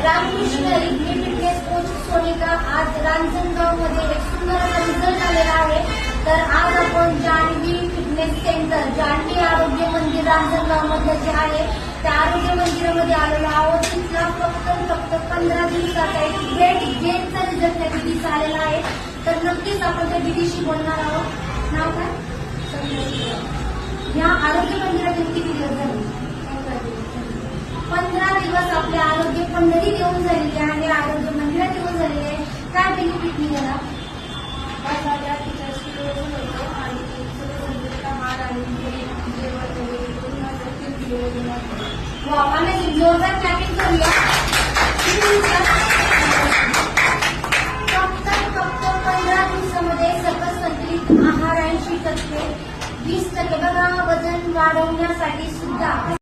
Ramakrishna Riddhi fitness coach Sonika आज रांजणगाव मध्ये एक सुंदर असा रिझल्ट आलेला आहे. तर आज आपण जान्हवी फिटनेस सेंटर, जान्हवी आरोग्य मंदिर रांजणगाव मध्ये जे आहे त्या आरोग्य मंदिरामध्ये आलेलो आहोत. तिथला फक्त 15 दिवसाचा एक वेट गेनचा रिझल्ट त्या दिदीचा आलेला आहे. तर नक्कीच आपण त्या दिदीशी बोलणार आहोत. नाव काय? या आरोग्य मंदिरात किती दिवस झाले? 15 दिवस आपले आरोग्य पंढरीत येऊन झालेले आहे, आरोग्य मंदिरात येऊन झालेले आहे. काय बेनिफिट निघाला? आम्ही जोरदार क्लॅपिंग करूया. फक्त 15 दिवसामध्ये सकस संतुलित आहार 80%, 20% बघा. वजन वाढवण्यासाठी सुद्धा